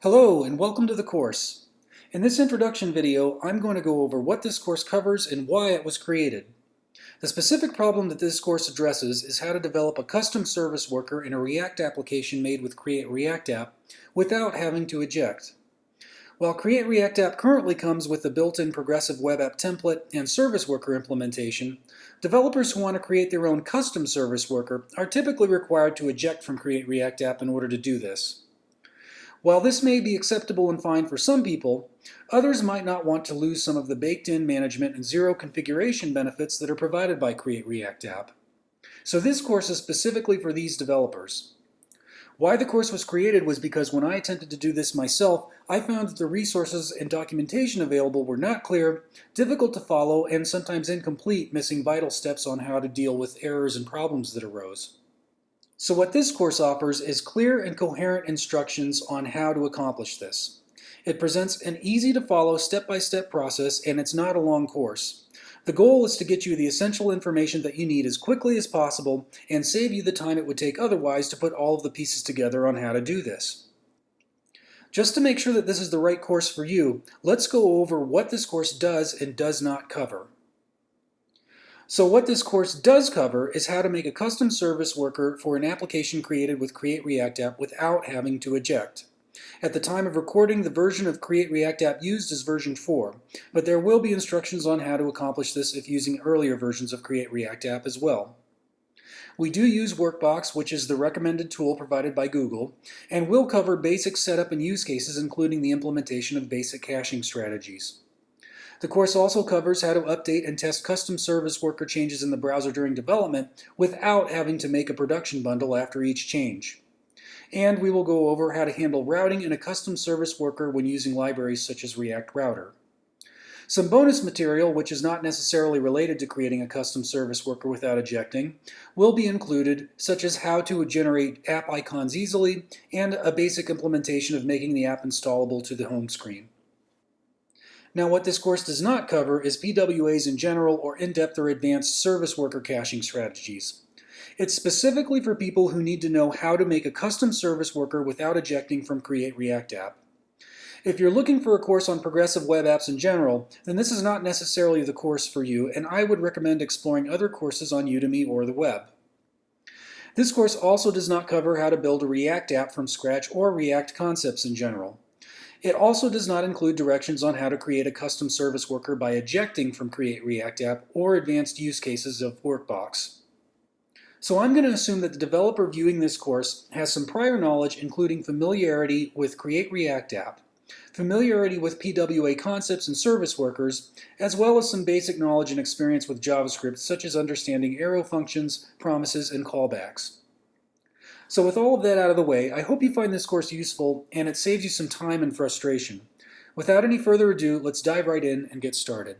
Hello and welcome to the course. In this introduction video, I'm going to go over what this course covers and why it was created. The specific problem that this course addresses is how to develop a custom service worker in a React application made with Create React App without having to eject. While Create React App currently comes with the built-in progressive web app template and service worker implementation, developers who want to create their own custom service worker are typically required to eject from Create React App in order to do this. While this may be acceptable and fine for some people, others might not want to lose some of the baked-in management and zero configuration benefits that are provided by Create React App. So this course is specifically for these developers. Why the course was created was because when I attempted to do this myself, I found that the resources and documentation available were not clear, difficult to follow, and sometimes incomplete, missing vital steps on how to deal with errors and problems that arose. So what this course offers is clear and coherent instructions on how to accomplish this. It presents an easy-to-follow step-by-step process, and it's not a long course. The goal is to get you the essential information that you need as quickly as possible and save you the time it would take otherwise to put all of the pieces together on how to do this. Just to make sure that this is the right course for you, let's go over what this course does and does not cover. So what this course does cover is how to make a custom service worker for an application created with Create React App without having to eject. At the time of recording, the version of Create React App used is version 4, but there will be instructions on how to accomplish this if using earlier versions of Create React App as well. We do use Workbox, which is the recommended tool provided by Google, and will cover basic setup and use cases, including the implementation of basic caching strategies. The course also covers how to update and test custom service worker changes in the browser during development without having to make a production bundle after each change. And we will go over how to handle routing in a custom service worker when using libraries such as React Router. Some bonus material, which is not necessarily related to creating a custom service worker without ejecting, will be included, such as how to generate app icons easily and a basic implementation of making the app installable to the home screen. Now, what this course does not cover is PWAs in general or in-depth or advanced service worker caching strategies. It's specifically for people who need to know how to make a custom service worker without ejecting from Create React App. If you're looking for a course on progressive web apps in general, then this is not necessarily the course for you, and I would recommend exploring other courses on Udemy or the web. This course also does not cover how to build a React app from scratch or React concepts in general. It also does not include directions on how to create a custom service worker by ejecting from Create React App or advanced use cases of Workbox. So I'm going to assume that the developer viewing this course has some prior knowledge, including familiarity with Create React App, familiarity with PWA concepts and service workers, as well as some basic knowledge and experience with JavaScript, such as understanding arrow functions, promises, and callbacks. So with all of that out of the way, I hope you find this course useful and it saves you some time and frustration. Without any further ado, let's dive right in and get started.